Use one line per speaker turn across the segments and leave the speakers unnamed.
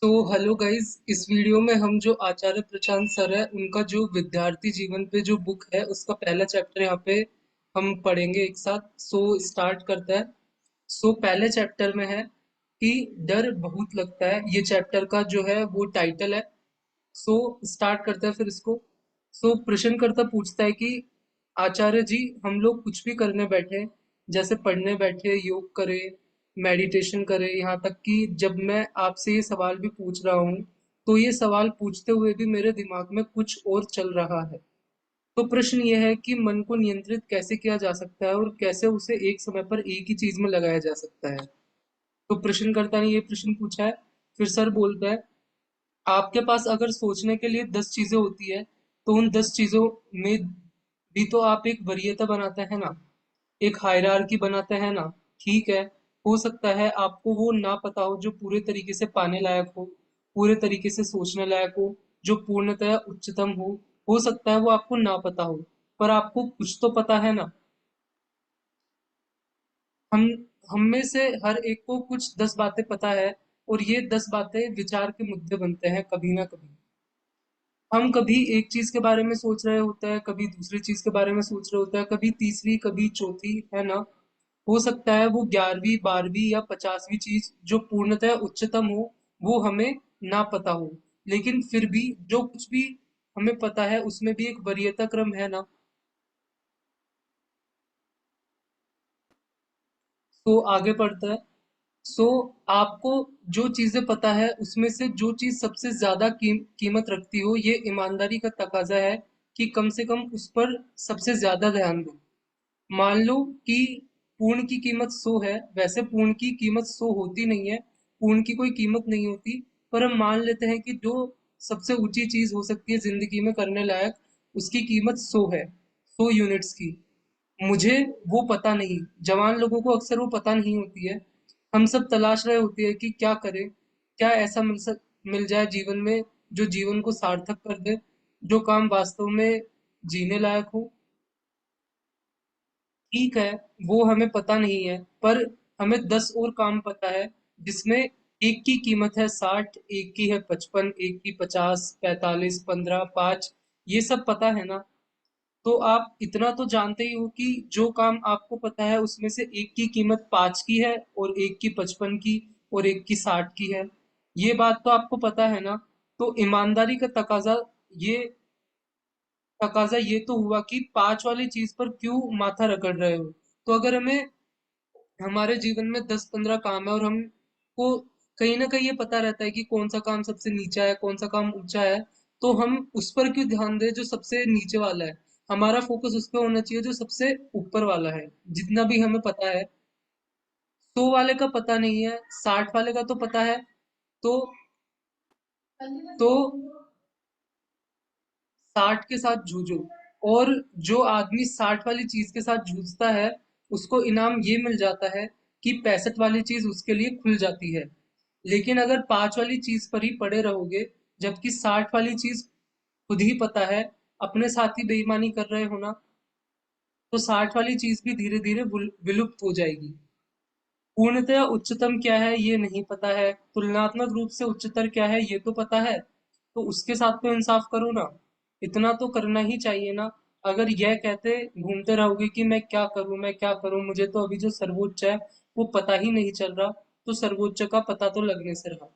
तो hello guys, इस video में हम जो आचार्य प्रशांत सर है उनका जो विद्यार्थी जीवन पे जो बुक है उसका पहला चैप्टर यहाँ पे हम पढ़ेंगे एक साथ। स्टार्ट करता है। पहले चैप्टर में है कि डर बहुत लगता है। ये चैप्टर का जो है वो टाइटल है। स्टार्ट करता है फिर इसको। प्रश्नकर्ता पूछता है कि आचार्य जी, हम लोग कुछ भी करने बैठे, जैसे पढ़ने बैठे, योग करे, मेडिटेशन करे, यहाँ तक कि जब मैं आपसे ये सवाल भी पूछ रहा हूँ तो ये सवाल पूछते हुए भी मेरे दिमाग में कुछ और चल रहा है। तो प्रश्न ये है कि मन को नियंत्रित कैसे किया जा सकता है और कैसे उसे एक समय पर एक ही चीज में लगाया जा सकता है। तो प्रश्नकर्ता ने ये प्रश्न पूछा है। फिर सर बोलता है, आपके पास अगर सोचने के लिए 10 चीजें होती है तो उन 10 चीजों में भी तो आप एक वरीयता बनाते हैं ना, एक हायरार्की बनाते हैं ना। ठीक है, हो सकता है आपको वो ना पता हो जो पूरे तरीके से पाने लायक हो, पूरे तरीके से सोचने लायक हो, जो पूर्णतः उच्चतम हो सकता है वो आपको ना पता हो, पर आपको कुछ तो पता है ना। हम हम में से हर एक को कुछ 10 बातें पता है, और ये 10 बातें विचार के मुद्दे बनते हैं कभी ना कभी। हम कभी एक चीज के बारे में सोच रहे होते हैं, कभी दूसरी चीज के बारे में सोच रहे होते हैं, कभी तीसरी, कभी चौथी, है ना। हो सकता है वो 11वीं 12वीं या 50वीं चीज जो पूर्णतः उच्चतम हो वो हमें ना पता हो, लेकिन फिर भी जो कुछ भी हमें पता है उसमें भी एक वरीयता क्रम है ना। आगे बढ़ता है। सो आपको जो चीजें पता है उसमें से जो चीज सबसे ज्यादा कीमत रखती हो, ये ईमानदारी का तकाजा है कि कम से कम उस पर सबसे ज्यादा ध्यान दो। मान लो कि पूर्ण की कीमत 100 है, वैसे पूर्ण की कीमत 100 होती नहीं है, पूर्ण की कोई कीमत नहीं होती, पर हम मान लेते हैं कि जो सबसे ऊंची चीज हो सकती है जिंदगी में करने लायक, उसकी कीमत 100 है, 100 यूनिट्स की। मुझे वो पता नहीं, जवान लोगों को अक्सर वो पता नहीं होती है। हम सब तलाश रहे होते हैं कि क्या करें, क्या ऐसा मिल जाए जीवन में जो जीवन को सार्थक कर दे, जो काम वास्तव में जीने लायक हो। ठीक है, वो हमें पता नहीं है, पर हमें 10 और काम पता है जिसमें एक की कीमत है 60, एक की है 55, एक की 50, 45, 15, 5, ये सब पता है ना। तो आप इतना तो जानते ही हो कि जो काम आपको पता है उसमें से एक की कीमत 5 की है, और एक की 55 की, और एक की 60 की है। ये बात तो आपको पता है ना। तो ईमानदारी का ये तकाजा ये तो हुआ कि 5 वाली चीज पर क्यों माथा रगड़ रहे हो। तो अगर हमें हमारे जीवन में 10-15 काम है और हमको कहीं ना कहीं ये पता रहता है कि कौन सा काम सबसे नीचा है, कौन सा काम ऊंचा है, तो हम उस पर क्यों ध्यान दें जो सबसे नीचे वाला है। हमारा फोकस उस पर होना चाहिए जो सबसे ऊपर वाला है। जितना भी हमें पता है, 100 वाले का पता नहीं है, 60 वाले का तो पता है। तो तो 60 के साथ जूझो। और जो आदमी 60 वाली चीज के साथ जूझता है उसको इनाम ये मिल जाता है कि 65 वाली चीज उसके लिए खुल जाती है। लेकिन अगर 5 वाली चीज पर ही पड़े रहोगे, जबकि 60 वाली चीज खुद ही पता है, अपने साथ ही बेईमानी कर रहे हो ना, तो 60 वाली चीज भी धीरे धीरे विलुप्त हो जाएगी। पूर्णतया उच्चतम क्या है ये नहीं पता है, तुलनात्मक रूप से उच्चतर क्या है ये तो पता है, तो उसके साथ तो इंसाफ करो ना। इतना तो करना ही चाहिए ना। अगर यह कहते घूमते रहोगे कि मैं क्या करूं, मैं क्या करूं, मुझे तो अभी जो सर्वोच्च है वो पता ही नहीं चल रहा, तो सर्वोच्च का पता तो लगने से रहा।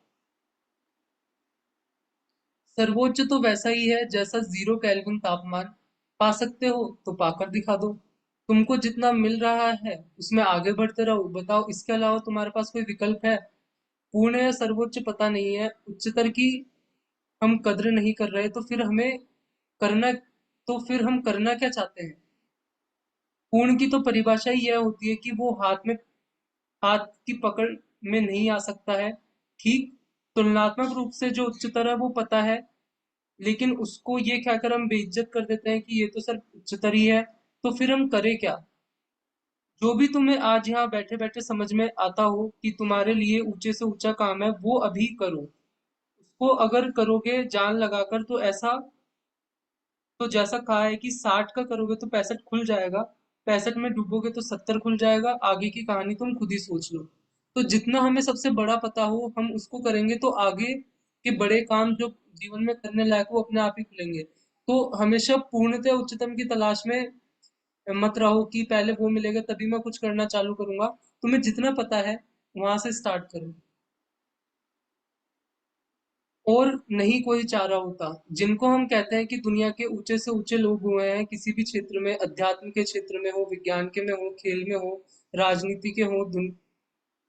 सर्वोच्च तो वैसा ही है जैसा 0 केल्विन तापमान। पा सकते हो तो पाकर दिखा दो। तुमको जितना मिल रहा है उसमें आगे बढ़ते रहो। बताओ, इसके अलावा तुम्हारे पास कोई विकल्प है? पूर्ण या सर्वोच्च पता नहीं है, उच्चतर की हम कद्र नहीं कर रहे, करना फिर हम करना क्या चाहते हैं? पूर्ण की तो परिभाषा ही यह होती है कि वो हाथ की पकड़ में नहीं आ सकता है। ठीक, तुलनात्मक रूप से जो उच्चतर है वो पता है, लेकिन उसको ये कहकर हम बेइज्जत कर देते हैं कि ये तो सर उच्चतर ही है। तो फिर हम करें क्या? जो भी तुम्हें आज यहाँ बैठे बैठे समझ में आता हो कि तुम्हारे लिए ऊंचे से ऊंचा काम है, वो अभी करो। उसको अगर करोगे जान लगाकर तो ऐसा, तो जैसा कहा है कि 60 का करोगे तो 65 खुल जाएगा, 65 में डूबोगे तो 70 खुल जाएगा। आगे की कहानी तुम खुद ही सोच लो। तो जितना हमें सबसे बड़ा पता हो हम उसको करेंगे तो आगे कि बड़े काम जो जीवन में करने लायक वो अपने आप ही खुलेंगे। तो हमेशा पूर्णतः उच्चतम की तलाश में मत रहो कि पहले वो मिलेगा तभी मैं कुछ करना चालू करूंगा। तुम्हें जितना पता है वहां से स्टार्ट करो। और नहीं कोई चारा होता। जिनको हम कहते हैं कि दुनिया के ऊंचे से ऊंचे लोग हुए हैं किसी भी क्षेत्र में, अध्यात्म के क्षेत्र में हो, विज्ञान के में हो, खेल में हो, राजनीति के हो,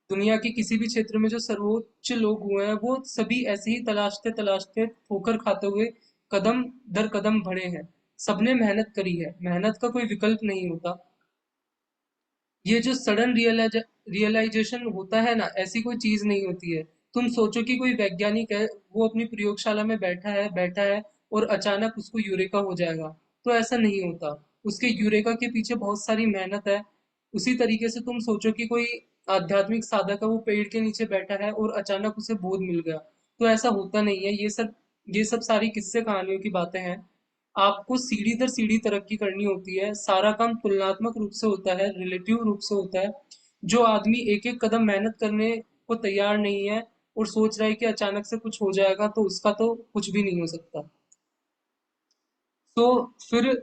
दुनिया के किसी भी क्षेत्र में जो सर्वोच्च लोग हुए हैं वो सभी ऐसे ही तलाशते तलाशते ठोकर खाते हुए कदम दर कदम बढ़े हैं। सबने मेहनत करी है, मेहनत का कोई विकल्प नहीं होता। ये जो सडन रियलाइजेशन होता है ना, ऐसी कोई चीज नहीं होती है। तुम सोचो कि कोई वैज्ञानिक है, वो अपनी प्रयोगशाला में बैठा है और अचानक उसको यूरेका हो जाएगा। तो ऐसा नहीं होता। उसके यूरेका के पीछे बहुत सारी मेहनत है। उसी तरीके से तुम सोचो कि कोई आध्यात्मिक साधक है, वो पेड़ के नीचे बैठा है और अचानक उसे बोध मिल गया। तो ऐसा होता नहीं है। ये सब सारी किस्से कहानियों की बातें हैं। आपको सीढ़ी दर सीढ़ी तरक्की करनी होती है। सारा काम तुलनात्मक रूप से होता है, रिलेटिव रूप से होता है। जो आदमी एक एक कदम मेहनत करने को तैयार नहीं है और सोच रहा है कि अचानक से कुछ हो जाएगा, तो उसका तो कुछ भी नहीं हो सकता। तो फिर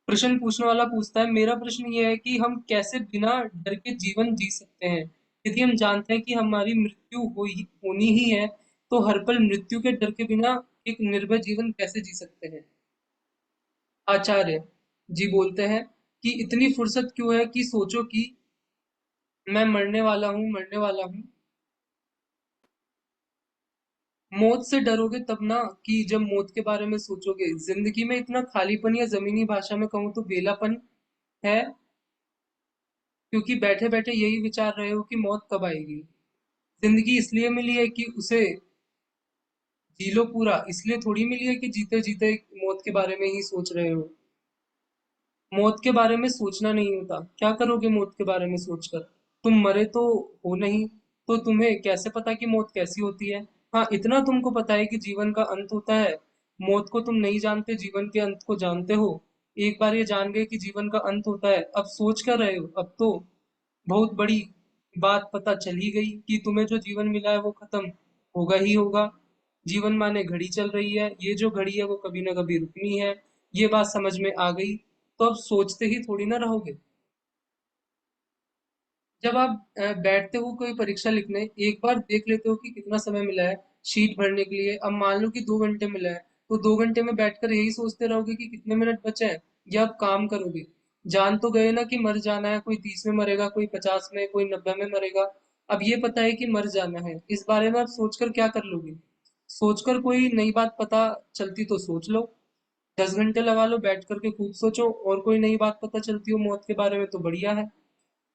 प्रश्न पूछने वाला पूछता है, मेरा प्रश्न ये है कि हम कैसे बिना डर के जीवन जी सकते हैं। यदि हम जानते हैं कि हमारी मृत्यु होनी ही है, तो हर पल मृत्यु के डर के बिना एक निर्भय जीवन कैसे जी सकते हैं। आचार्य जी बोलते हैं कि इतनी फुर्सत क्यों है कि सोचो कि मैं मरने वाला हूँ, मरने वाला हूँ। मौत से डरोगे तब ना, कि जब मौत के बारे में सोचोगे। जिंदगी में इतना खालीपन, या जमीनी भाषा में कहूँ तो बेलापन है, क्योंकि बैठे बैठे यही विचार रहे हो कि मौत कब आएगी। जिंदगी इसलिए मिली है कि उसे जी लो पूरा, इसलिए थोड़ी मिली है कि जीते जीते मौत के बारे में ही सोच रहे हो। मौत के बारे में सोचना नहीं होता। क्या करोगे मौत के बारे में सोचकर? तुम मरे तो हो नहीं, तो तुम्हें कैसे पता कि मौत कैसी होती है। हाँ, इतना तुमको पता है कि जीवन का अंत होता है। मौत को तुम नहीं जानते, जीवन के अंत को जानते हो। एक बार ये जान गए कि जीवन का अंत होता है, अब सोच कर रहे हो? अब तो बहुत बड़ी बात पता चल ही गई कि तुम्हें जो जीवन मिला है वो खत्म होगा ही होगा। जीवन माने घड़ी चल रही है, ये जो घड़ी है वो कभी ना कभी रुकनी है। ये बात समझ में आ गई, तो अब सोचते ही थोड़ी ना रहोगे। जब आप बैठते हो कोई परीक्षा लिखने, एक बार देख लेते हो कि कितना समय मिला है शीट भरने के लिए। अब मान लो कि 2 घंटे मिला है, तो 2 घंटे में बैठकर यही सोचते रहोगे कि कितने मिनट बचे हैं, या आप काम करोगे? जान तो गए ना कि मर जाना है। कोई 30 में मरेगा, कोई 50 में, कोई 90 में मरेगा। अब ये पता है कि मर जाना है, इस बारे में आप सोचकर क्या कर लोगे? सोचकर कोई नई बात पता चलती तो सोच लो। 10 घंटे लगा लो बैठ करके खूब सोचो, और कोई नई बात पता चलती हो मौत के बारे में तो बढ़िया है।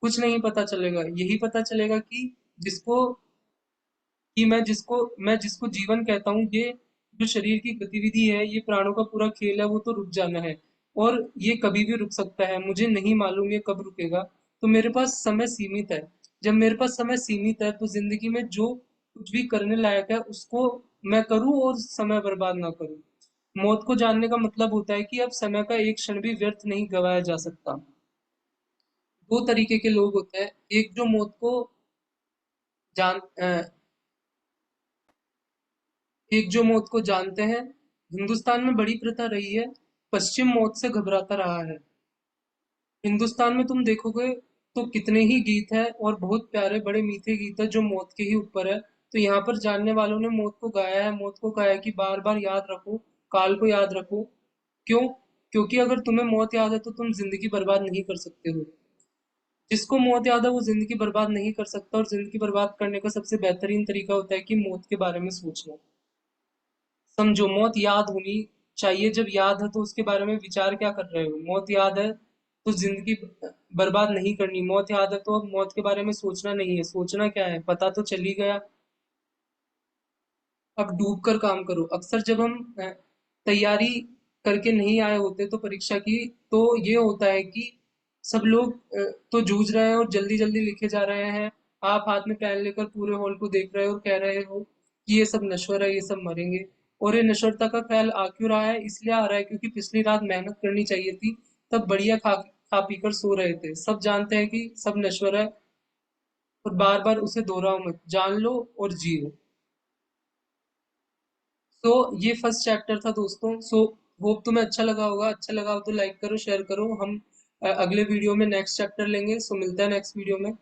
कुछ नहीं पता चलेगा। यही पता चलेगा कि जिसको मैं जिसको जीवन कहता हूँ, ये जो शरीर की गतिविधि है, ये प्राणों का पूरा खेल है, वो तो रुक जाना है। और ये कभी भी रुक सकता है, मुझे नहीं मालूम ये कब रुकेगा। तो मेरे पास समय सीमित है। जब मेरे पास समय सीमित है, तो जिंदगी में जो कुछ भी करने लायक है उसको मैं करूँ और समय बर्बाद ना करूँ। मौत को जानने का मतलब होता है कि अब समय का एक क्षण भी व्यर्थ नहीं गवाया जा सकता। दो तरीके के लोग होते हैं। एक जो मौत को जान एक जो मौत को जानते हैं। हिंदुस्तान में बड़ी प्रथा रही है, पश्चिम मौत से घबराता रहा है। हिंदुस्तान में तुम देखोगे तो कितने ही गीत हैं, और बहुत प्यारे बड़े मीठे गीत हैं जो मौत के ही ऊपर है। तो यहाँ पर जानने वालों ने मौत को गाया है, मौत को कहा है कि बार बार याद रखो, काल को याद रखो। क्यों? क्योंकि अगर तुम्हें मौत याद है तो तुम जिंदगी बर्बाद नहीं कर सकते हो। जिसको मौत याद है वो जिंदगी बर्बाद नहीं कर सकता, और जिंदगी बर्बाद करने का सबसे बेहतरीन तरीका होता है कि मौत के बारे में सोचना। समझो, मौत याद होनी चाहिए। जब याद है तो उसके बारे में विचार क्या कर रहे हो? मौत याद है तो जिंदगी बर्बाद नहीं करनी। मौत याद है तो अब मौत के बारे में सोचना नहीं है। सोचना क्या है, पता तो चल ही गया। अब डूब कर काम करो। अक्सर जब हम तैयारी करके नहीं आए होते तो परीक्षा की, तो ये होता है कि सब लोग तो जूझ रहे हैं और जल्दी जल्दी लिखे जा रहे हैं। आप हाथ में पेन लेकर पूरे हॉल को देख रहे हो और कह रहे हो कि ये सब नश्वर है, ये सब मरेंगे। और ये नश्वरता का ख्याल आ क्यों रहा है? इसलिए आ रहा है क्योंकि पिछली रात मेहनत करनी चाहिए थी, तब बढ़िया खा खा पी कर सो रहे थे। सब जानते हैं कि सब नश्वर है, और बार बार उसे दोहराओ मत, जान लो और जियो। सो ये फर्स्ट चैप्टर था दोस्तों। सो होप तुम्हें अच्छा लगा होगा। अच्छा लगा हो तो लाइक करो, शेयर करो। हम अगले वीडियो में नेक्स्ट चैप्टर लेंगे। सो मिलते हैं नेक्स्ट वीडियो में।